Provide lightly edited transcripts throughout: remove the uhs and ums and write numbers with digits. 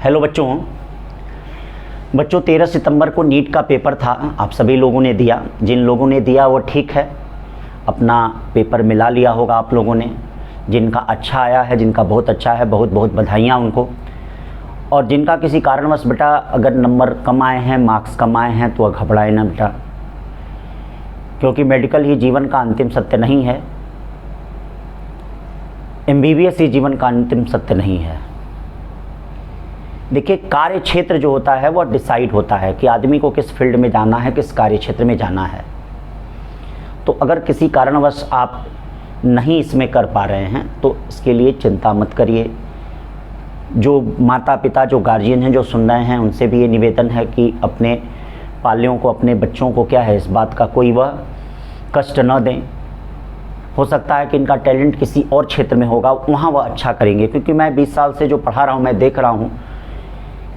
Hello बच्चों 13 सितंबर को NEET का पेपर था। आप सभी लोगों ने दिया। जिन लोगों ने दिया वो ठीक है, अपना पेपर मिला लिया होगा आप लोगों ने। जिनका अच्छा आया है, जिनका बहुत अच्छा है, बहुत बहुत बधाइयाँ उनको। और जिनका किसी कारणवश बेटा अगर नंबर कम आए हैं, मार्क्स कम आए हैं, तो घबराए ना बेटा, क्योंकि मेडिकल ही जीवन का अंतिम सत्य नहीं है। MBBS ही जीवन का अंतिम सत्य नहीं है। देखिए, कार्य क्षेत्र जो होता है वो डिसाइड होता है कि आदमी को किस फील्ड में जाना है, किस कार्य क्षेत्र में जाना है। तो अगर किसी कारणवश आप नहीं इसमें कर पा रहे हैं तो इसके लिए चिंता मत करिए। जो माता पिता, जो गार्जियन हैं, जो सुन रहे हैं, उनसे भी ये निवेदन है कि अपने पालियों को, अपने बच्चों को क्या है, इस बात का कोई वह कष्ट न दें। हो सकता है कि इनका टैलेंट किसी और क्षेत्र में होगा, वहाँ वह अच्छा करेंगे। क्योंकि मैं 20 साल से जो पढ़ा रहा हूँ, मैं देख रहा हूँ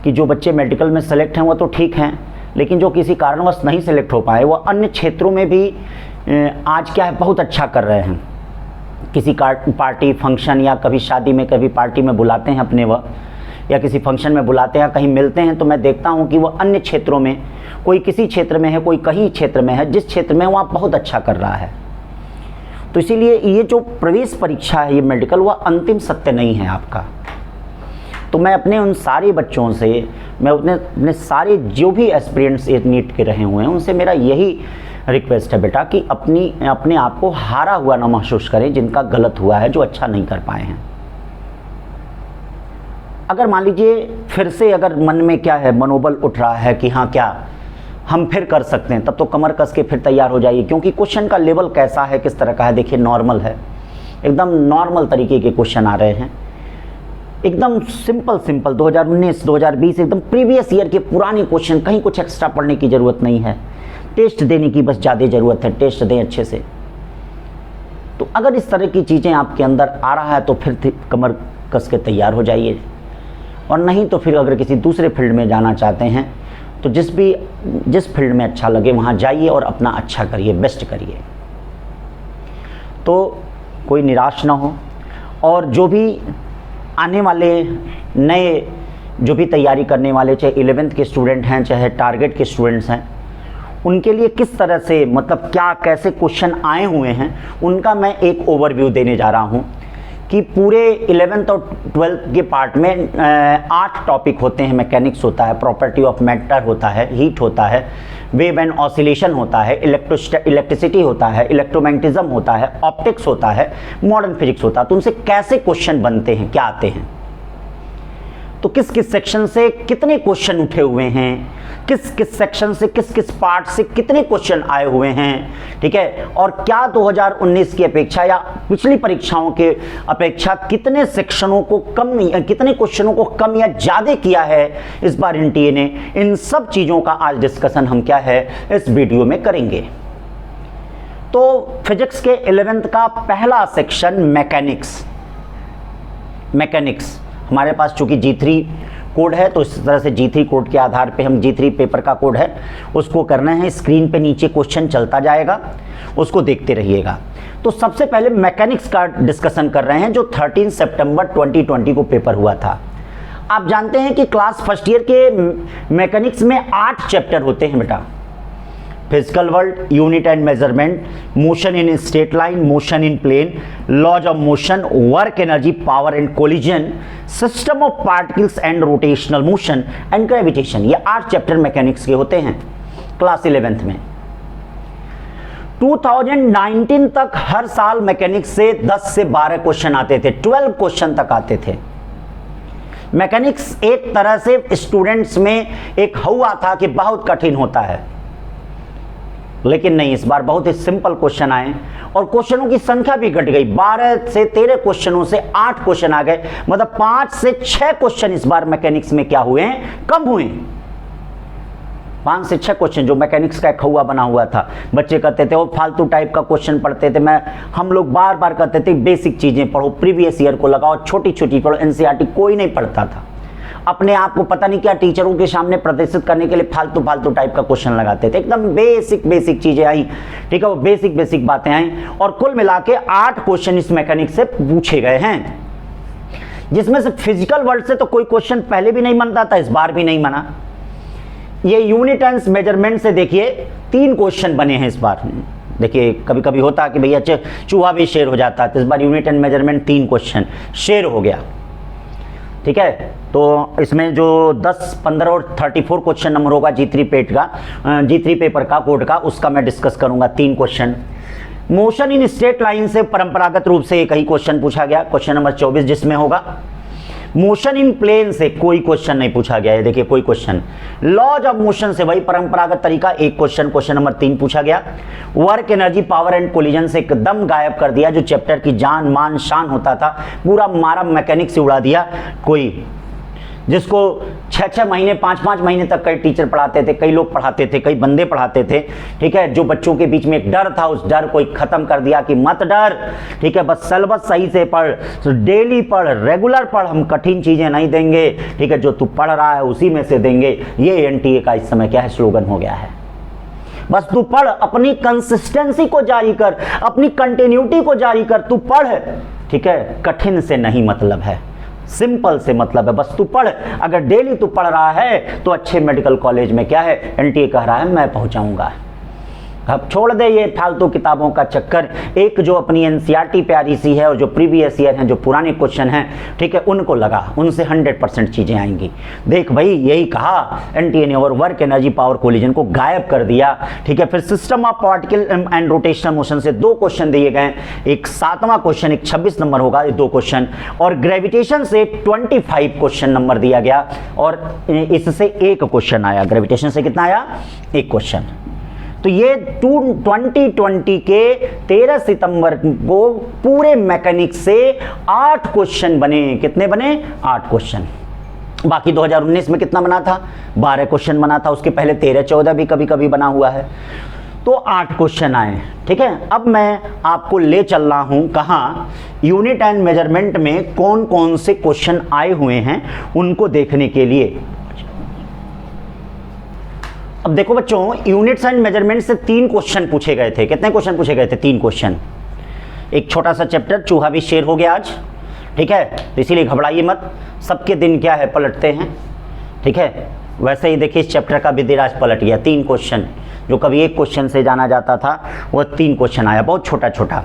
कि जो बच्चे मेडिकल में सेलेक्ट हैं वो तो ठीक हैं, लेकिन जो किसी कारणवश नहीं सेलेक्ट हो पाए वो अन्य क्षेत्रों में भी आज क्या है, बहुत अच्छा कर रहे हैं। किसी पार्टी फंक्शन या कभी शादी में, कभी पार्टी में बुलाते हैं अपने वह, या किसी फंक्शन में बुलाते हैं, कहीं मिलते हैं, तो मैं देखता हूं कि वह अन्य क्षेत्रों में, कोई किसी क्षेत्र में है, कोई कहीं क्षेत्र में है, जिस क्षेत्र में वहाँ बहुत अच्छा कर रहा है। तो इसीलिए ये जो प्रवेश परीक्षा है, ये मेडिकल, वह अंतिम सत्य नहीं है आपका। तो मैं अपने उन सारे बच्चों से, मैं अपने सारे जो भी एस्पिरेंट्स नीट के रहे हुए हैं, उनसे मेरा यही रिक्वेस्ट है बेटा कि अपने आप को हारा हुआ ना महसूस करें, जिनका गलत हुआ है, जो अच्छा नहीं कर पाए हैं। अगर मान लीजिए फिर से अगर मन में क्या है, मनोबल उठ रहा है कि हाँ क्या हम फिर कर सकते हैं, तब तो कमर कस के फिर तैयार हो जाइए। क्योंकि क्वेश्चन का लेवल कैसा है, किस तरह का है, देखिए नॉर्मल है, एकदम नॉर्मल तरीके के क्वेश्चन आ रहे हैं, एकदम सिंपल 2019 2020 एकदम प्रीवियस ईयर के पुराने क्वेश्चन। कहीं कुछ एक्स्ट्रा पढ़ने की ज़रूरत नहीं है, टेस्ट देने की बस ज़्यादा ज़रूरत है। टेस्ट दें अच्छे से। तो अगर इस तरह की चीज़ें आपके अंदर आ रहा है तो फिर कमर कस के तैयार हो जाइए। और नहीं तो फिर अगर किसी दूसरे फील्ड में जाना चाहते हैं तो जिस फील्ड में अच्छा लगे वहाँ जाइए और अपना अच्छा करिए, बेस्ट करिए। तो कोई निराश ना हो। और जो भी आने वाले नए जो भी तैयारी करने वाले, चाहे 11th के स्टूडेंट हैं, चाहे टारगेट के स्टूडेंट्स हैं, उनके लिए किस तरह से, मतलब क्या कैसे क्वेश्चन आए हुए हैं, उनका मैं एक ओवरव्यू देने जा रहा हूं। कि पूरे 11th और 12th के पार्ट में 8 टॉपिक होते हैं। मैकेनिक्स होता है, प्रॉपर्टी ऑफ मैटर होता है, हीट होता है, वेव एंड ऑसिलेशन होता है, इलेक्ट्रिसिटी होता है, इलेक्ट्रोमैग्नेटिज्म होता है, ऑप्टिक्स होता है, मॉडर्न फिजिक्स होता है। तो उनसे कैसे क्वेश्चन बनते हैं, क्या आते हैं, तो किस किस सेक्शन से कितने क्वेश्चन उठे हुए हैं, किस किस सेक्शन से, किस किस पार्ट से कितने क्वेश्चन आए हुए हैं, ठीक है। और क्या 2019 की अपेक्षा या पिछली परीक्षाओं के अपेक्षा कितने सेक्शनों को कम, कितने क्वेश्चनों को कम या ज़्यादा किया है इस बार एनटीए ने। इन सब चीज़ों का आज डिस्कशन हम क्या है इस वीडियो में करेंगे। तो फिजिक्स के 11th का पहला सेक्शन मैकेनिक्स हमारे पास चूंकि G3 कोड है, तो इस तरह से G3 कोड के आधार पे हम G3 पेपर का कोड है उसको करना है। स्क्रीन पे नीचे क्वेश्चन चलता जाएगा, उसको देखते रहिएगा। तो सबसे पहले मैकेनिक्स का डिस्कशन कर रहे हैं, जो 13 सितंबर 2020 को पेपर हुआ था। आप जानते हैं कि क्लास फर्स्ट ईयर के मैकेनिक्स में 8 चैप्टर होते हैं बेटा। Physical world, unit and measurement, motion in straight line, motion in plane, laws of motion, work energy, power and collision, system of particles and rotational motion and gravitation. ये 8 chapter mechanics के होते हैं class 11th में। 2019 तक हर साल mechanics से 10 से 12 question आते थे, 12 क्वेश्चन तक आते थे। मैकेनिक्स एक तरह से स्टूडेंट्स में एक हवा था कि बहुत कठिन होता है, लेकिन नहीं, इस बार बहुत ही सिंपल क्वेश्चन आए और क्वेश्चनों की संख्या भी घट गई। 12 से 13 क्वेश्चनों से 8 क्वेश्चन आ गए, मतलब 5 से 6 क्वेश्चन इस बार मैकेनिक्स में क्या हुए हैं, कम हुए। 5 से 6 क्वेश्चन, जो मैकेनिक्स का एक खौआ बना हुआ था। बच्चे कहते थे वो फालतू टाइप का क्वेश्चन पढ़ते थे। हम लोग बार बार कहते थे बेसिक चीजें पढ़ो, प्रीवियस ईयर को लगाओ, छोटी छोटी पढ़ो, एनसीईआरटी कोई नहीं पढ़ता था। अपने आप को पता नहीं क्या टीचरों के सामने प्रदर्शित करने के लिए फालतू टाइप का क्वेश्चन लगाते थे। एकदम बेसिक चीजें आई, ठीक है, वो बेसिक बातें आई और कुल मिला के 8 क्वेश्चन इस मैकेनिक्स से पूछे गए हैं। जिसमें से फिजिकल वर्ल्ड से तो कोई क्वेश्चन पहले भी नहीं बनता था, इस बार भी नहीं बना। ये यूनिट एंड मेजरमेंट से देखिए 3 क्वेश्चन बने हैं इस बार। देखिए कभी कभी होता है कि भैया चूहा भी शेर हो जाता है, तो इस बार यूनिट एंड मेजरमेंट 3 क्वेश्चन शेर हो गया। ठीक है, तो इसमें जो 10, 15 और 34 क्वेश्चन नंबर होगा G3 पेपर का कोड का, उसका मैं डिस्कस करूंगा 3 question. Motion in straight line से परंपरागत रूप से एक ही क्वेश्चन पूछा गया, क्वेश्चन नंबर 24 जिसमें होगा। मोशन इन प्लेन से कोई क्वेश्चन नहीं पूछा गया है, देखिए कोई क्वेश्चन। लॉज ऑफ मोशन से वही परंपरागत तरीका, एक क्वेश्चन, क्वेश्चन नंबर 3 पूछा गया। Work, energy, power and collision से एकदम गायब कर दिया, जो चैप्टर की जान मान शान होता था, पूरा मारा मैकेनिक से उड़ा दिया। कोई जिसको 6-6 महीने 5-5 महीने तक कई टीचर पढ़ाते थे, कई लोग पढ़ाते थे, कई बंदे पढ़ाते थे। ठीक है, जो बच्चों के बीच में एक डर था, उस डर को खत्म कर दिया कि मत डर। ठीक है, बस सिलेबस सही से पढ़, तो डेली पढ़, रेगुलर पढ़, हम कठिन चीजें नहीं देंगे। ठीक है, जो तू पढ़ रहा है उसी में से देंगे। ये एनटीए का इस समय क्या है, स्लोगन हो गया है। बस तू पढ़, अपनी कंसिस्टेंसी को जारी कर, अपनी कंटिन्यूटी को जारी कर, तू पढ़। ठीक है, कठिन से नहीं मतलब है, सिंपल से मतलब है, बस तू पढ़। अगर डेली तू पढ़ रहा है तो अच्छे मेडिकल कॉलेज में क्या है, एनटीए कह रहा है मैं पहुंचाऊंगा। अब छोड़ दे ये फालतू किताबों का चक्कर। एक जो अपनी एनसीईआरटी प्यारी सी है और जो प्रीवियस ईयर हैं, जो पुराने क्वेश्चन हैं, ठीक है, उनको लगा, उनसे 100% चीजें आएंगी। देख भाई, यही कहा एनटीए ने, और वर्क, एनर्जी, पावर, कोलिजन को गायब कर दिया। ठीक है, फिर system of particle and rotational motion से 2 क्वेश्चन दिए गए, एक 7वां क्वेश्चन, एक 26 नंबर होगा, ये 2 क्वेश्चन। और ग्रेविटेशन से 25 क्वेश्चन नंबर दिया गया, और इससे 1 क्वेश्चन आया। ग्रेविटेशन से कितना आया, 1 क्वेश्चन। तो ये 2020 के 13 सितंबर को पूरे मैकेनिक्स से 8 क्वेश्चन बने। कितने बने, 8 क्वेश्चन। बाकी 2019 में कितना बना था, 12 क्वेश्चन बना था, उसके पहले 13-14 भी कभी कभी बना हुआ है, तो 8 क्वेश्चन आए। ठीक है, अब मैं आपको ले चल रहा हूं कहां, यूनिट एंड मेजरमेंट में कौन कौन से क्वेश्चन आए हुए हैं उनको देखने के लिए। अब देखो बच्चों, यूनिट्स एंड मेजरमेंट से 3 क्वेश्चन पूछे गए थे। कितने क्वेश्चन पूछे गए थे, 3 क्वेश्चन। एक छोटा सा चैप्टर, चूहा भी शेर हो गया आज। ठीक है, तो इसीलिए घबराइए मत, सबके दिन क्या है, पलटते हैं। ठीक है, वैसे ही देखिए इस चैप्टर का भी दिन आज पलट गया। 3 क्वेश्चन, जो कभी 1 क्वेश्चन से जाना जाता था, वो 3 क्वेश्चन आया, बहुत छोटा छोटा।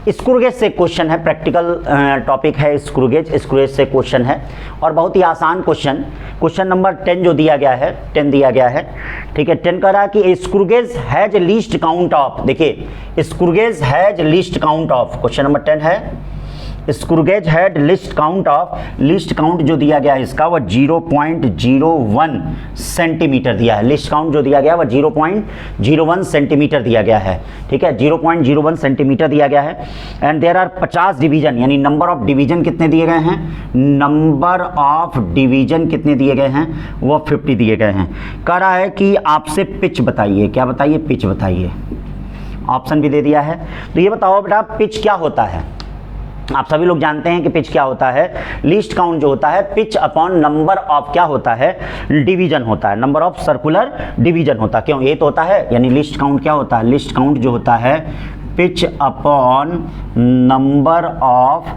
स्क्रूगेज से क्वेश्चन है, प्रैक्टिकल टॉपिक है स्क्रूगेज से क्वेश्चन है, और बहुत ही आसान क्वेश्चन। क्वेश्चन नंबर 10 जो दिया गया है, 10 दिया गया है। ठीक है, 10 कह रहा है कि screw gauge has least count of, देखिए screw gauge has least count of, question number 10 है। Screw gauge had least count of, least count जो दिया गया है इसका वह 0.01 सेंटीमीटर दिया है। लिस्ट काउंट जो दिया गया वह 0.01 सेंटीमीटर दिया गया है। ठीक है, 0.01 सेंटीमीटर दिया गया है। एंड देयर आर 50 डिवीजन, यानी नंबर ऑफ डिवीजन कितने दिए गए हैं, नंबर ऑफ डिवीजन कितने दिए गए हैं, वह 50 दिए गए हैं। कह रहा है कि आपसे पिच बताइए, क्या बताइए, पिच बताइए। ऑप्शन भी दे दिया है। तो ये बताओ बेटा, पिच क्या होता है। आप सभी लोग जानते हैं कि पिच क्या होता है, लीस्ट काउंट जो होता है, पिच अपॉन नंबर ऑफ क्या होता है, डिवीजन होता है, नंबर ऑफ सर्कुलर डिवीजन होता है। क्यों, ये तो होता है, यानी लिस्ट काउंट क्या होता है, लिस्ट काउंट जो होता है pitch upon number of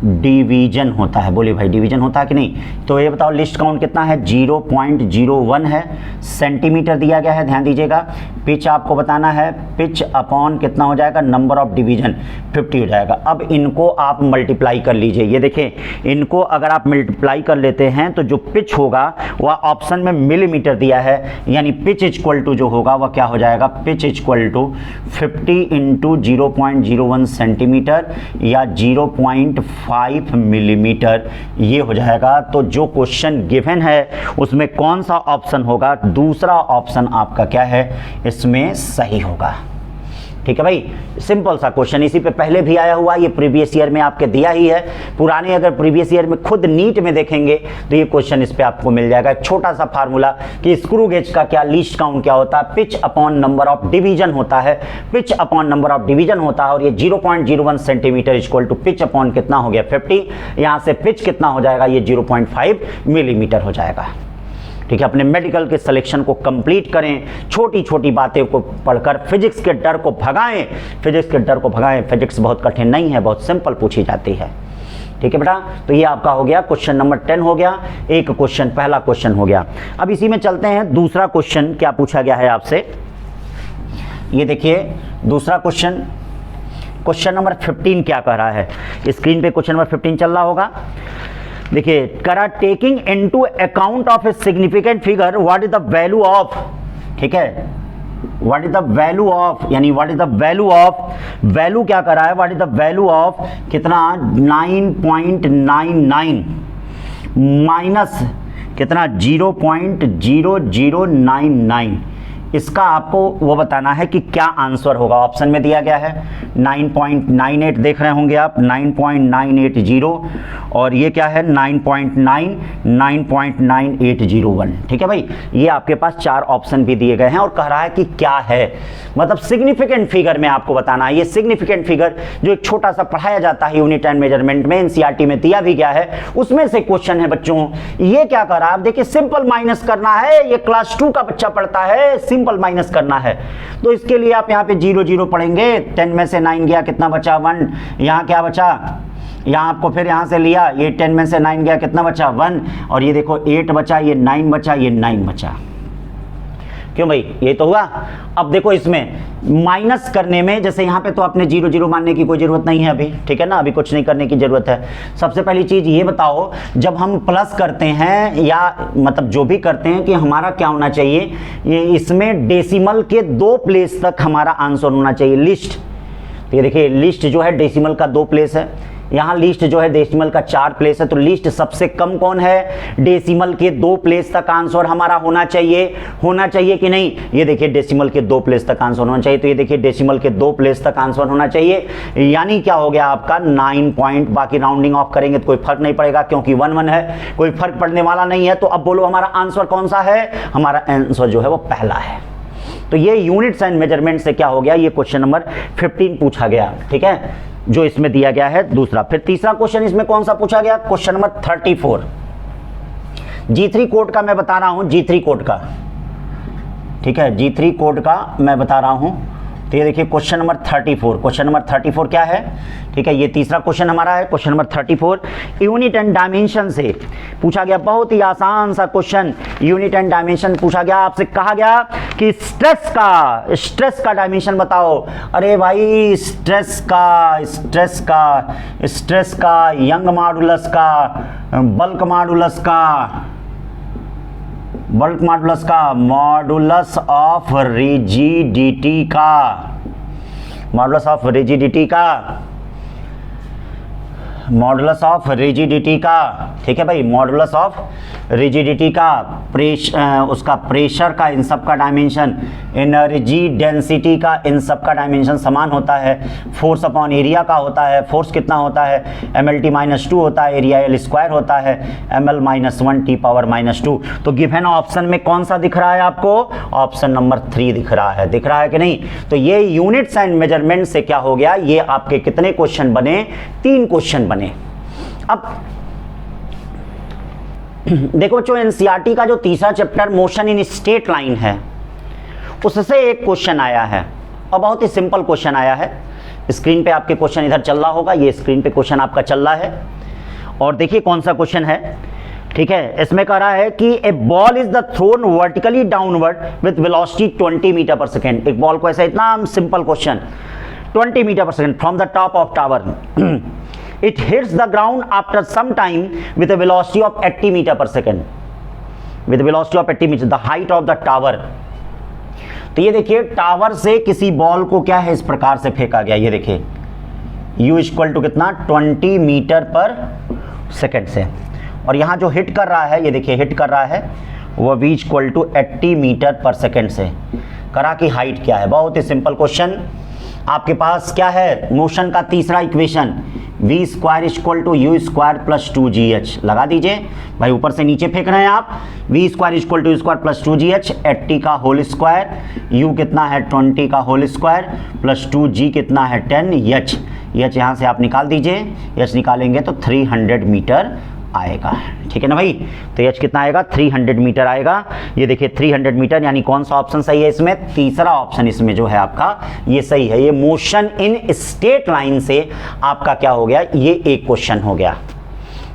division होता है। बोलिए भाई, डिवीजन होता है कि नहीं। तो ये बताओ लिस्ट काउंट कितना है, 0.01 है, सेंटीमीटर दिया गया है, ध्यान दीजिएगा। पिच आपको बताना है, पिच अपॉन कितना हो जाएगा, नंबर ऑफ डिवीजन 50 हो जाएगा। अब इनको आप मल्टीप्लाई कर लीजिए, ये देखें, इनको अगर आप मल्टीप्लाई कर लेते हैं तो जो पिच होगा वह ऑप्शन में मिलीमीटर दिया है, यानी पिच इक्वल टू जो होगा वह क्या हो जाएगा, pitch equal to 50 into 0.01 centimetre या 0.5 मिलीमीटर, ये हो जाएगा। तो जो क्वेश्चन गिवन है उसमें कौन सा ऑप्शन होगा, दूसरा ऑप्शन आपका क्या है, इसमें सही होगा। ठीक है भाई, सिंपल सा क्वेश्चन, इसी पे पहले भी आया हुआ, ये प्रीवियस ईयर में आपके दिया ही है। पुराने अगर प्रीवियस ईयर में खुद नीट में देखेंगे तो ये क्वेश्चन इस पे आपको मिल जाएगा। एक छोटा सा फार्मूला कि स्क्रू गेज का क्या लीस्ट काउंट क्या होता है, pitch upon number of division होता है, pitch upon number of division होता है, और ये 0.01 centimetre equal to pitch upon कितना हो गया 50, यहाँ से पिच कितना हो जाएगा, ये 0.5 मिलीमीटर हो जाएगा। ठीक है, अपने मेडिकल के सिलेक्शन को कंप्लीट करें, छोटी छोटी बातें को पढ़कर फिजिक्स के डर को भगाएं, फिजिक्स के डर को भगाएं। फिजिक्स बहुत कठिन नहीं है, बहुत सिंपल पूछी जाती है। ठीक है बेटा, तो ये आपका हो गया क्वेश्चन नंबर 10 हो गया, एक क्वेश्चन, पहला क्वेश्चन हो गया। अब इसी में चलते हैं दूसरा क्वेश्चन क्या पूछा गया है आपसे। ये देखिए दूसरा क्वेश्चन, क्वेश्चन नंबर 15 क्या कह रहा है, स्क्रीन पे क्वेश्चन नंबर 15 चल रहा होगा। देखिए, करा taking into account of a significant figure what is the value of, ठीक है, what is the value of, यानी what is the value of, value क्या कर रहा है, what is the value of कितना 9.99 माइनस कितना 0.0099, इसका आपको वो बताना है कि क्या आंसर होगा। ऑप्शन में दिया गया है 9.98 देख रहे होंगे आप, 9.980 और ये क्या है 9.9801, ठीक है भाई। ये आपके पास 4 ऑप्शन भी दिए गए हैं और कह रहा है कि क्या है, मतलब सिग्निफिकेंट फिगर में आपको बताना है। ये सिग्निफिकेंट फिगर जो एक छोटा सा पढ़ाया जाता है यूनिट एंड मेजरमेंट में, एनसीईआरटी में दिया भी गया है, उसमें से क्वेश्चन है बच्चों। ये क्या कर रहा है, आप देखिए सिंपल माइनस करना है, ये क्लास 2 का बच्चा पढ़ता है, सिंपल माइनस करना है। तो इसके लिए आप यहाँ पे 0 0 पढ़ेंगे, 10 में से 9 गया कितना बचा 1, यहाँ क्या बचा, यहाँ आपको फिर यहाँ से लिया, ये 10 में से 9 गया कितना बचा 1, और ये देखो 8 बचा, ये 9 बचा, ये 9 बचा। क्यों भाई, ये तो हुआ। अब देखो इसमें माइनस करने में, जैसे यहाँ पे तो आपने 0 0 मानने की कोई जरूरत नहीं है अभी, ठीक है ना, अभी कुछ नहीं करने की जरूरत है। सबसे पहली चीज ये बताओ, जब हम प्लस करते हैं या मतलब जो भी करते हैं, कि हमारा क्या होना चाहिए, ये इसमें डेसिमल के 2 प्लेस तक हमारा आंसर होना चाहिए, लिस्ट। तो ये देखिए लिस्ट जो है डेसिमल का 2 प्लेस है, यहाँ लिस्ट जो है डेसिमल का 4 प्लेस है, तो लिस्ट सबसे कम कौन है, डेसिमल के 2 प्लेस तक आंसर हमारा होना चाहिए कि नहीं। ये देखिए डेसिमल के 2 प्लेस तक आंसर होना चाहिए, तो ये देखिए डेसिमल के 2 प्लेस तक आंसर होना चाहिए, यानी क्या हो गया आपका 9 पॉइंट। बाकी राउंडिंग ऑफ करेंगे तो कोई फर्क नहीं पड़ेगा, क्योंकि 1 1 है, कोई फर्क पड़ने वाला नहीं है। तो अब बोलो हमारा आंसर कौन सा है, हमारा आंसर जो है वो पहला है। तो ये यूनिट्स एंड मेजरमेंट से क्या हो गया, ये क्वेश्चन नंबर 15 पूछा गया, ठीक है, जो इसमें दिया गया है दूसरा। फिर तीसरा क्वेश्चन इसमें कौन सा पूछा गया, क्वेश्चन नंबर 34, G3 कोड का मैं बता रहा हूं, G3 कोड का, ठीक है, G3 कोड का मैं बता रहा हूं। तो ये देखिए क्वेश्चन नंबर 34, क्वेश्चन नंबर 34 क्या है, ठीक है, ये तीसरा क्वेश्चन हमारा है, question number 34 unit and dimension से पूछा गया। बहुत ही आसान सा क्वेश्चन, यूनिट एंड डायमेंशन पूछा गया। आपसे कहा गया कि स्ट्रेस का डायमेंशन बताओ। अरे भाई स्ट्रेस का यंग मॉडुलस का, बल्क मॉडुलस का, मॉडुलस ऑफ रिजिडिटी का, ठीक है भाई, मॉडुलस ऑफ रिजिडिटी का, उसका प्रेशर का, इन सब का डायमेंशन, एनर्जी डेंसिटी का, इन सब का डायमेंशन समान होता है। फोर्स अपॉन एरिया का होता है, फोर्स कितना होता है MLT-2 होता है, एरिया L² होता है, ML-1 T⁻²। तो गिवन ऑप्शन में कौन सा दिख रहा है आपको, ऑप्शन नंबर 3 दिख रहा है कि नहीं। तो ये यूनिट्स एंड मेजरमेंट से क्या हो गया, ये आपके कितने क्वेश्चन बने, 3 क्वेश्चन बने। अब देखो बच्चों, एनसीईआरटी का जो तीसरा chapter motion in straight line है, उससे एक क्वेश्चन आया है और बहुत ही सिंपल क्वेश्चन आया है। स्क्रीन पे आपके क्वेश्चन इधर चल रहा होगा, ये स्क्रीन पे क्वेश्चन आपका चल रहा है, और देखिए कौन सा क्वेश्चन है, ठीक है। इसमें कह रहा है कि a ball is the thrown vertically downward with velocity 20 metre per second. एक बॉल को ऐसा, इतना simple question, 20 metre per second from the top of tower, it hits the ground after some time with a velocity of 80 meter per second, with a velocity of 80 meter, the height of the tower। तो ये देखिए tower से किसी ball को क्या है, इस प्रकार से फेंका गया, ये देखिए u इक्वल टू कितना 20 मीटर पर सेकेंड से, और यहाँ जो हिट कर रहा है, ये देखिए हिट कर रहा है वो v equal to 80 metre per second से। करा की हाइट क्या है, बहुत ही सिंपल क्वेश्चन। आपके पास क्या है, मोशन का तीसरा equation v² equal to u² plus 2gh लगा दीजिए भाई, ऊपर से नीचे फेंक रहे हैं आप। v² equal to u² plus 2gh, 80 का होल स्क्वायर, u कितना है 20 का होल स्क्वायर प्लस 2g कितना है 10, h यहाँ से आप निकाल दीजिए, h निकालेंगे तो 300 मीटर आएगा। ठीक है ना भाई, तो एच कितना आएगा 300 मीटर आएगा। ये देखिए 300 मीटर, यानी कौन सा ऑप्शन सही है इसमें, तीसरा ऑप्शन इसमें जो है आपका ये सही है। ये मोशन इन स्ट्रेट लाइन से आपका क्या हो गया, ये एक क्वेश्चन हो गया।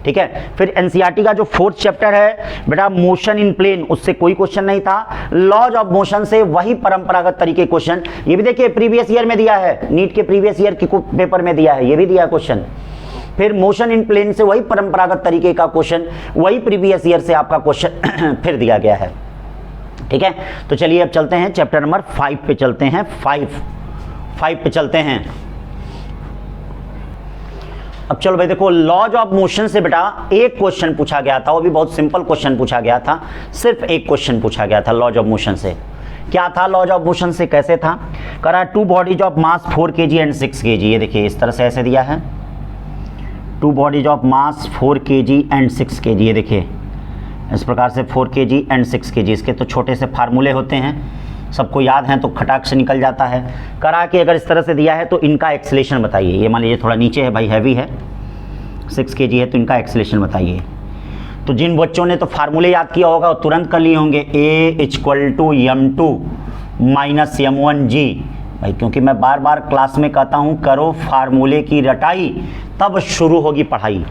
ठीक है, फिर एनसीईआरटी का जो 4th चैप्टर है बेटा मोशन इन प्लेन, उससे कोई क्वेश्चन नहीं था। लॉज ऑफ मोशन से वही परंपरागत तरीके क्वेश्चन, ये भी देखिए प्रीवियस ईयर में दिया है, नीट के प्रीवियस ईयर के पेपर में दिया है, ये भी दिया क्वेश्चन। फिर मोशन इन प्लेन से वही परंपरागत तरीके का क्वेश्चन, वही प्रीवियस ईयर से आपका क्वेश्चन फिर दिया गया है। ठीक है, तो चलिए अब चलते हैं चैप्टर नंबर 5 पे चलते हैं। 5 पे चलते हैं। अब चलो भाई देखो, लॉज ऑफ मोशन से बेटा एक क्वेश्चन पूछा गया था, वो भी बहुत सिंपल क्वेश्चन पूछा गया था, सिर्फ एक क्वेश्चन पूछा गया था लॉज ऑफ मोशन से। क्या था लॉज ऑफ मोशन से, कैसे था, करा 2 bodies of mass 4 kg and 6 kg। ये देखिए इस तरह से ऐसे दिया है, 2 bodies of mass 4 kg and 6 kg। ये देखिए इस प्रकार से 4 kg एंड 6 kg। इसके तो छोटे से फार्मूले होते हैं, सबको याद हैं, तो खटाक से निकल जाता है। करा के अगर इस तरह से दिया है तो इनका एक्सेलेरेशन बताइए। ये मान लीजिए थोड़ा नीचे है भाई, हैवी है, 6 kg है, तो इनका एक्सेलेरेशन बताइए। तो जिन बच्चों ने तो फार्मूले याद किया होगा वो तुरंत कर लिए होंगे, A = m2 - m1g। भाई क्योंकि मैं बार बार क्लास में कहता हूँ करो फार्मूले की रटाई, तब शुरू होगी पढ़ाई।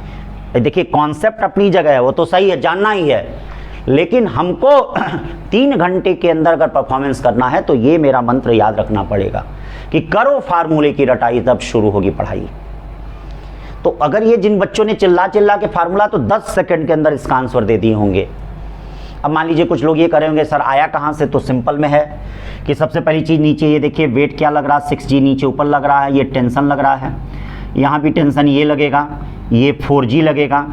देखिए कॉन्सेप्ट अपनी जगह है, वो तो सही है, जानना ही है, लेकिन हमको 3 घंटे के अंदर अगर परफॉर्मेंस करना है तो ये मेरा मंत्र याद रखना पड़ेगा कि करो फार्मूले की रटाई, तब शुरू होगी पढ़ाई। तो अगर ये जिन बच्चों ने चिल्ला चिल्ला के फार्मूला तो 10 सेकंड के अंदर इसका आंसर दे दिए होंगे। अब मान लीजिए कुछ लोग ये कह रहे होंगे सर आया कहाँ से, तो सिंपल में है कि सबसे पहली चीज़ नीचे ये देखिए वेट क्या लग रहा है, 6G नीचे ऊपर लग रहा है, ये टेंशन लग रहा है, यहाँ भी टेंशन ये लगेगा, ये 4G लगेगा।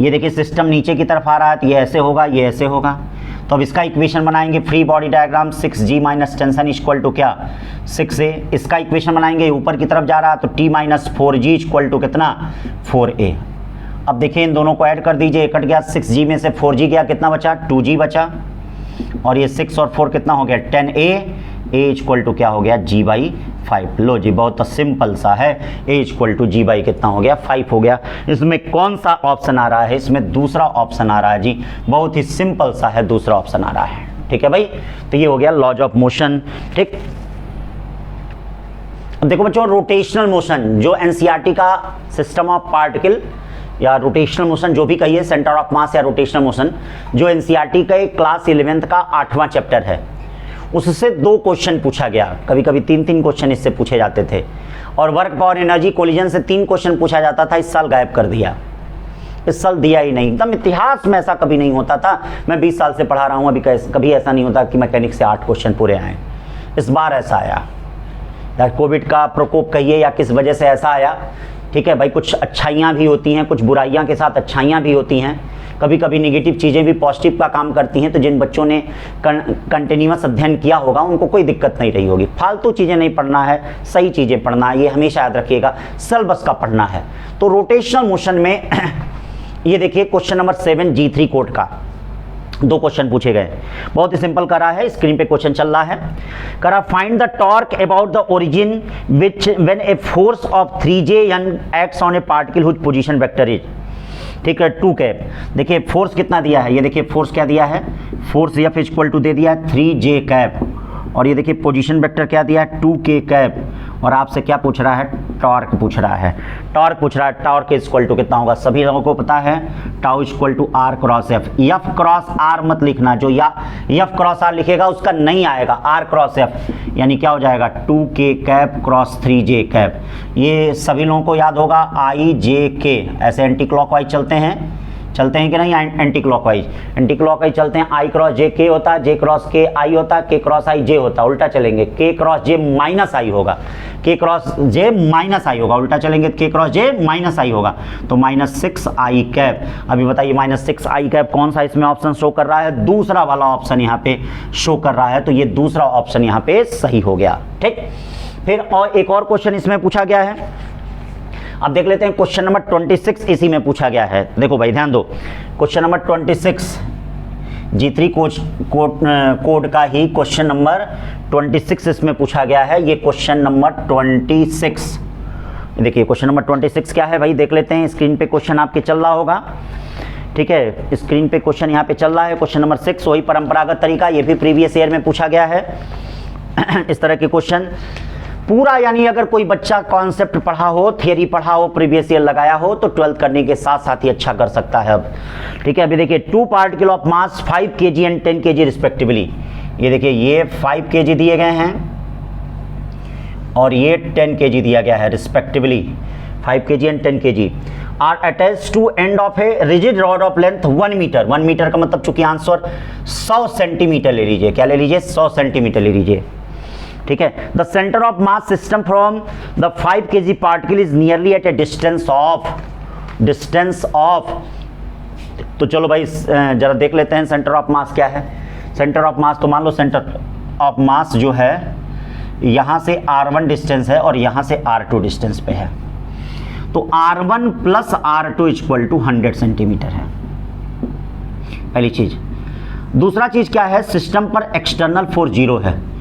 ये देखिए सिस्टम नीचे की तरफ आ रहा है तो ये ऐसे होगा, ये ऐसे होगा। तो अब इसका इक्वेशन बनाएंगे, free body diagram 6G - tension = क्या 6A। इसका इक्वेशन बनाएंगे, ऊपर की तरफ जा रहा है तो T - 4G = कितना 4A। अब देखिए इन दोनों को ऐड कर दीजिए, कट गया 6G में से 4G गया, कितना बचा 2G बचा, और ये 6 और 4 कितना हो गया 10A। A = क्या हो गया G/5। लो जी बहुत सिंपल सा है, A = G/ कितना हो गया 5 हो गया। इसमें कौन सा ऑप्शन आ रहा है, इसमें दूसरा ऑप्शन आ रहा है जी, बहुत ही सिंपल सा है, दूसरा ऑप्शन आ रहा है। ठीक है भाई, तो ये हो गया लॉज ऑफ मोशन। ठीक, अब देखो बच्चों रोटेशनल मोशन, जो एनसीईआरटी का सिस्टम ऑफ पार्टिकल या रोटेशनल मोशन जो भी कहिए, सेंटर ऑफ मास या रोटेशनल मोशन, जो एनसीईआरटी के क्लास 11th का 8वां चैप्टर है, उससे 2 क्वेश्चन पूछा गया। कभी कभी 3-3 क्वेश्चन इससे पूछे जाते थे, और वर्क पावर एनर्जी कोलिजन से 3 क्वेश्चन पूछा जाता था। इस साल गायब कर दिया, इस साल दिया ही नहीं। एकदम इतिहास में ऐसा कभी नहीं होता था, मैं 20 साल से पढ़ा रहा हूँ, अभी कभी ऐसा नहीं होता कि मैकेनिक्स से 8 क्वेश्चन पूरे आए। इस बार ऐसा आया, या कोविड का प्रकोप कहिए या किस वजह से ऐसा आया। ठीक है भाई, कुछ अच्छाइयाँ भी होती हैं, कुछ बुराइयाँ के साथ अच्छाइयाँ भी होती हैं, कभी कभी नेगेटिव चीज़ें भी पॉजिटिव का काम करती हैं। तो जिन बच्चों ने कंटिन्यूअस अध्ययन किया होगा उनको कोई दिक्कत नहीं रही होगी। फालतू चीज़ें नहीं पढ़ना है, सही चीज़ें पढ़ना है, ये हमेशा याद रखिएगा, सिलेबस का पढ़ना है। तो रोटेशनल मोशन में ये देखिए क्वेश्चन नंबर 7 G3 कोड का 2 क्वेश्चन पूछे गए, बहुत ही सिंपल करा है, स्क्रीन पे क्वेश्चन चल रहा है। करा find the torque about the origin which when a force of 3J acts on A particle which position vector is. ठीक है 2 कैप। देखिए फोर्स कितना दिया है, ये देखिए फोर्स क्या दिया है, फोर्स F = दे दिया है 3J कैप, और ये देखिए पोजीशन वेक्टर क्या दिया है 2K कैप, और आपसे क्या पूछ रहा है टॉर्क पूछ रहा है। टॉर्क पूछ रहा है, टॉर्क = कितना होगा, सभी लोगों को पता है, tau = R × F। F × R मत लिखना, जो या F × R लिखेगा उसका नहीं आएगा, R × F, यानी क्या हो जाएगा 2K कैप × 3J कैप। ये सभी लोगों को याद होगा, IJK। ऐसे एंटी क्लॉकवाइज चलते हैं कि नहीं, एंटी क्लॉकवाइज चलते हैं। I × J K होता है, J × K I होता है, K × I J होता है, उल्टा चलेंगे K × J - I होगा, K × J - I होगा, उल्टा चलेंगे K × J - I होगा, तो -6I कैप। अभी बताइए -6I कैप कौन सा इसमें ऑप्शन शो कर रहा है, दूसरा वाला ऑप्शन यहाँ पे शो कर रहा है, तो ये दूसरा ऑप्शन यहाँ पे सही हो गया। ठीक, फिर और एक और क्वेश्चन इसमें पूछा गया है, अब देख लेते हैं क्वेश्चन नंबर 26 इसी में पूछा गया है। देखो भाई ध्यान दो, क्वेश्चन नंबर 26 G3 कोड का ही क्वेश्चन नंबर 26 इसमें पूछा गया है। ये क्वेश्चन नंबर 26 देखिए क्वेश्चन नंबर 26 क्या है भाई, देख लेते हैं। स्क्रीन पे क्वेश्चन आपके चल रहा होगा, ठीक है, स्क्रीन पे क्वेश्चन यहाँ पे चल रहा है। क्वेश्चन नंबर 6, वही परंपरागत तरीका, ये भी प्रीवियस ईयर में पूछा गया है। इस तरह के क्वेश्चन पूरा, यानी अगर कोई बच्चा कॉन्सेप्ट पढ़ा हो, थियरी पढ़ा हो, प्रीवियस ईयर लगाया हो, तो 12th करने के साथ साथ ही अच्छा कर सकता है अब, ठीक है। अभी देखिए 2 particle of mass 5 kg and 10 kg respectively, ये देखिए ये 5 kg दिए गए हैं और ये 10 kg दिया गया है respectively, 5 kg and 10 kg are attach to end of a rigid rod of length 1 metre. 1 metre का मतलब चूंकि आंसर 100 सेंटीमीटर ले लीजिए, क्या ले लीजिए, 100 सेंटीमीटर ले लीजिए, ठीक है। The centre of mass system from the 5 kg particle is nearly at a distance of, तो चलो भाई जरा देख लेते हैं सेंटर ऑफ मास क्या है। सेंटर ऑफ मास, तो मान लो सेंटर ऑफ मास जो है यहाँ से R1 डिस्टेंस है और यहाँ से R2 डिस्टेंस पे है, तो R1 plus R2 equal to 100 centimetre है, पहली चीज। दूसरा चीज क्या है, सिस्टम पर एक्सटर्नल फोर्स 0 है,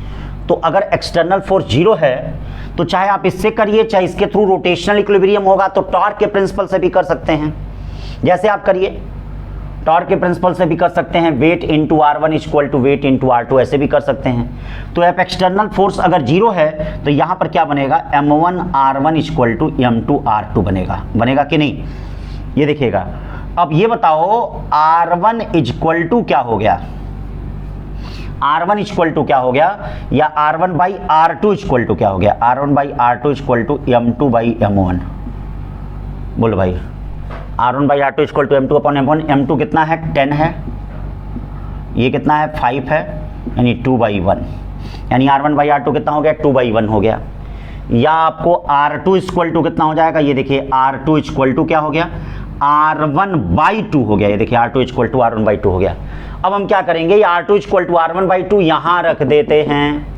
तो अगर एक्सटर्नल फोर्स 0 है तो चाहे आप इससे करिए चाहे इसके थ्रू रोटेशनल इक्विलिब्रियम होगा, तो टॉर्क के प्रिंसिपल से भी कर सकते हैं, जैसे आप करिए टॉर्क के प्रिंसिपल से भी कर सकते हैं, weight into R1 equal to weight into R2, ऐसे भी कर सकते हैं। तो एफ एक्सटर्नल फोर्स अगर 0 है तो यहाँ पर क्या बनेगा, M1 R1 equal to M2 R2 बनेगा कि नहीं, ये देखिएगा। अब ये बताओ R1 इक्वल टू क्या हो गया, R1 इक्वल टू क्या हो गया, या R1 by R2 equal to क्या हो गया, R1 by R2 equal to M2 by M1, बोलो भाई। R1 by R2 equal to M2 upon M1, M2 कितना है, 10 है, ये कितना है, 5 है, यानी 2/1, यानी R1 बाई R2 कितना हो गया, 2/1 हो गया। या आपको R2 इक्वल टू कितना हो जाएगा, ये देखिए R2 इक्वल टू क्या हो गया, R1/2 हो गया, ये देखिए R2 इक्वल टू R1/2 हो गया। अब हम क्या करेंगे, ये R2 इक्वल टू R1/2 यहाँ रख देते हैं,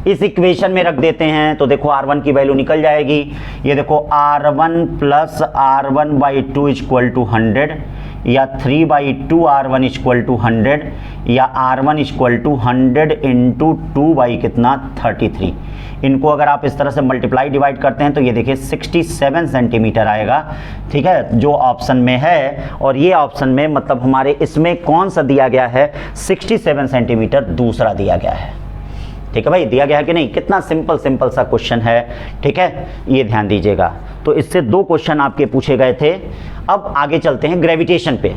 इस इक्वेशन में रख देते हैं, तो देखो R1 की वैल्यू निकल जाएगी। ये देखो R1 plus R1/2 equal to 100, या 3/2 R1 इक्वल टू 100, या R1 equal to 100 into 2 by कितना 33। इनको अगर आप इस तरह से मल्टीप्लाई डिवाइड करते हैं तो ये देखिए 67 सेंटीमीटर आएगा, ठीक है, जो ऑप्शन में है। और ये ऑप्शन में मतलब हमारे इसमें कौन सा दिया गया है, 67 सेंटीमीटर दूसरा दिया गया है, ठीक है भाई, दिया गया है कि नहीं। कितना सिंपल सा क्वेश्चन है, ठीक है, ये ध्यान दीजिएगा। तो इससे 2 क्वेश्चन आपके पूछे गए थे। अब आगे चलते हैं ग्रेविटेशन पे।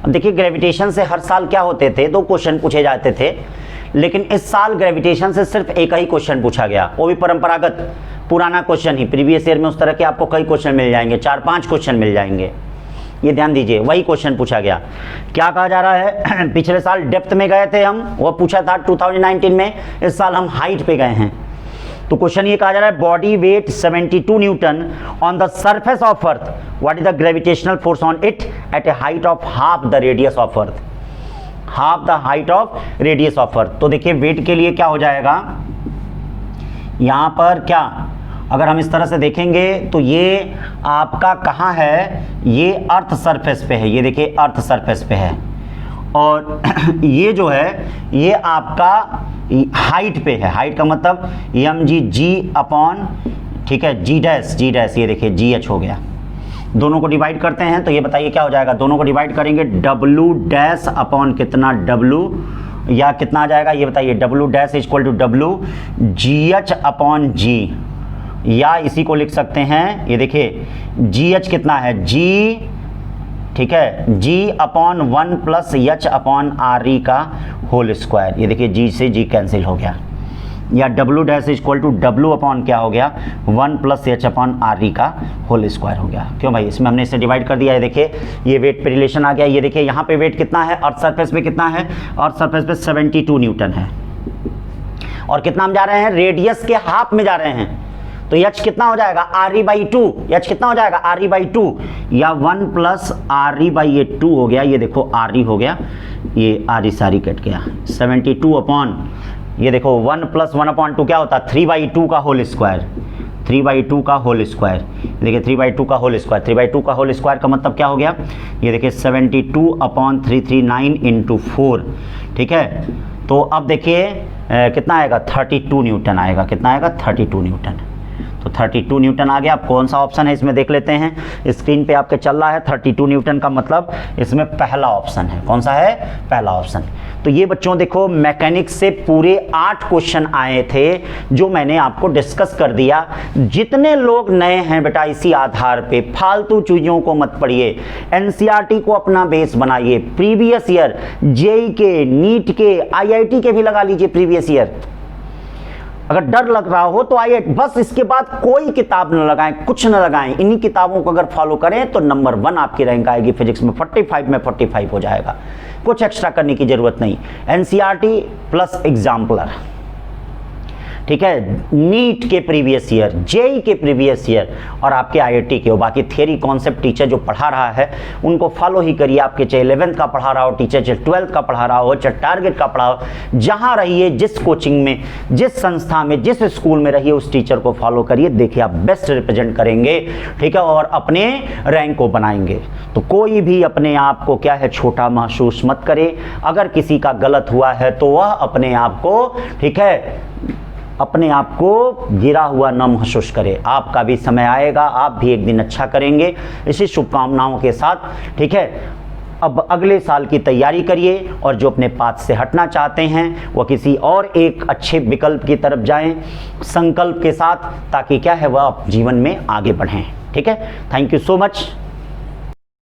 अब देखिए ग्रेविटेशन से हर साल क्या होते थे, 2 क्वेश्चन पूछे जाते थे, लेकिन इस साल ग्रेविटेशन से सिर्फ एक ही क्वेश्चन पूछा गया, वो भी परंपरागत पुराना क्वेश्चन ही। प्रीवियस ईयर में उस तरह के आपको कई क्वेश्चन मिल जाएंगे, 4-5 क्वेश्चन मिल जाएंगे, ये ध्यान दीजिए। वही क्वेश्चन पूछा गया, क्या कहा जा रहा है, पिछले साल डेप्थ में गए थे हम, वो पूछा था 2019 में, इस साल हम हाइट पे गए हैं। तो क्वेश्चन ये कहा जा रहा है, body weight 72 Newton on the surface of earth, what is the gravitational force on it at A height of half the radius of earth, half the height of radius of earth. तो देखिए wait के लिए क्या हो जाएगा, यहां पर क्या, अगर हम इस तरह से देखेंगे तो ये आपका कहाँ है, ये अर्थ सरफेस पे है, ये देखिए अर्थ सरफेस पे है, और ये जो है ये आपका हाइट पे है। हाइट का मतलब mg अपॉन, ठीक है, g डैश, ये देखिए GH हो गया। दोनों को डिवाइड करते हैं तो ये बताइए क्या हो जाएगा, दोनों को डिवाइड करेंगे W डैश अपॉन कितना W, या कितना आ जाएगा ये बताइए, W dash equal to W GH upon G, या इसी को लिख सकते हैं, ये देखिए GH कितना है, G, ठीक है, G upon 1 plus H upon RE का होल स्क्वायर, ये देखिए G से G कैंसिल हो गया, या W dash equal to W upon क्या हो गया, 1 प्लस H अपॉन RE का होल स्क्वायर हो गया। क्यों भाई, इसमें हमने इसे डिवाइड कर दिया है, देखिए ये वेट पे रिलेशन आ गया। ये देखिए यहाँ पे वेट कितना है, अर्थ सरफेस पे कितना है, अर्थ सरफेस पे 72 न्यूटन है, और कितना हम जा रहे हैं, रेडियस के हाफ में जा रहे हैं, तो H कितना हो जाएगा, RE/2, H कितना हो जाएगा, RE/2, या 1 प्लस RE/2 हो गया, ये देखो RE हो गया, ये RE सारी कट गया, 72 अपॉन, ये देखो 1 प्लस 1/2 क्या होता है, 3/2 का होल स्क्वायर, 3/2 का होल स्क्वायर, देखिए 3/2 का होल स्क्वायर, 3/2 का होल स्क्वायर का मतलब क्या हो गया, ये देखिए 72 अपॉन 339 इंटू 4, ठीक है। तो अब देखिए कितना आएगा, 32 न्यूटन आएगा, कितना आएगा, 32 न्यूटन। तो तो 32 न्यूटन आ गया। अब कौन सा ऑप्शन है इसमें देख लेते हैं। स्क्रीन पे आपके चल रहा है 32 न्यूटन का मतलब इसमें पहला ऑप्शन है। कौन सा है? पहला ऑप्शन। तो ये बच्चों देखो मैकेनिक्स से पूरे 8 क्वेश्चन आए थे जो मैंने आपको डिस्कस कर दिया। जितने लोग नए हैं बेटा इसी आधार पे फालतू चीजों को मत पढ़िए, एनसीईआरटी को अपना बेस बनाइए। प्रीवियस ईयर जेई के, नीट के, आईआईटी के भी लगा लीजिए प्रीवियस ईयर। अगर डर लग रहा हो तो आइए, बस इसके बाद कोई किताब न लगाएं, कुछ न लगाएं। इन्हीं किताबों को अगर फॉलो करें तो नंबर 1 आपकी रैंक आएगी फिजिक्स में, 45 में 45 हो जाएगा। कुछ एक्स्ट्रा करने की जरूरत नहीं। एनसीईआरटी प्लस एग्जाम्पलर, ठीक है, नीट के प्रीवियस ईयर, जेई के प्रीवियस ईयर और आपके आईआईटी के हो। बाकी थियरी कॉन्सेप्ट टीचर जो पढ़ा रहा है उनको फॉलो ही करिए। आपके चाहे 11th का पढ़ा रहा हो टीचर, चाहे 12th का पढ़ा रहा हो, चाहे टारगेट का पढ़ा हो, जहां रहिए, जिस कोचिंग में, जिस संस्था में, जिस स्कूल में रहिए, उस टीचर को फॉलो करिए। देखिए आप बेस्ट रिप्रेजेंट करेंगे, ठीक है, और अपने रैंक को बनाएंगे। तो कोई भी अपने आप को क्या है छोटा महसूस मत करे। अगर किसी का गलत हुआ है तो वह अपने आप को, ठीक है, अपने आप को गिरा हुआ न महसूस करे। आपका भी समय आएगा, आप भी एक दिन अच्छा करेंगे। इसी शुभकामनाओं के साथ, ठीक है, अब अगले साल की तैयारी करिए और जो अपने पाथ से हटना चाहते हैं वह किसी और एक अच्छे विकल्प की तरफ जाएं संकल्प के साथ, ताकि क्या है वह जीवन में आगे बढ़ें। ठीक है, थैंक यू सो मच।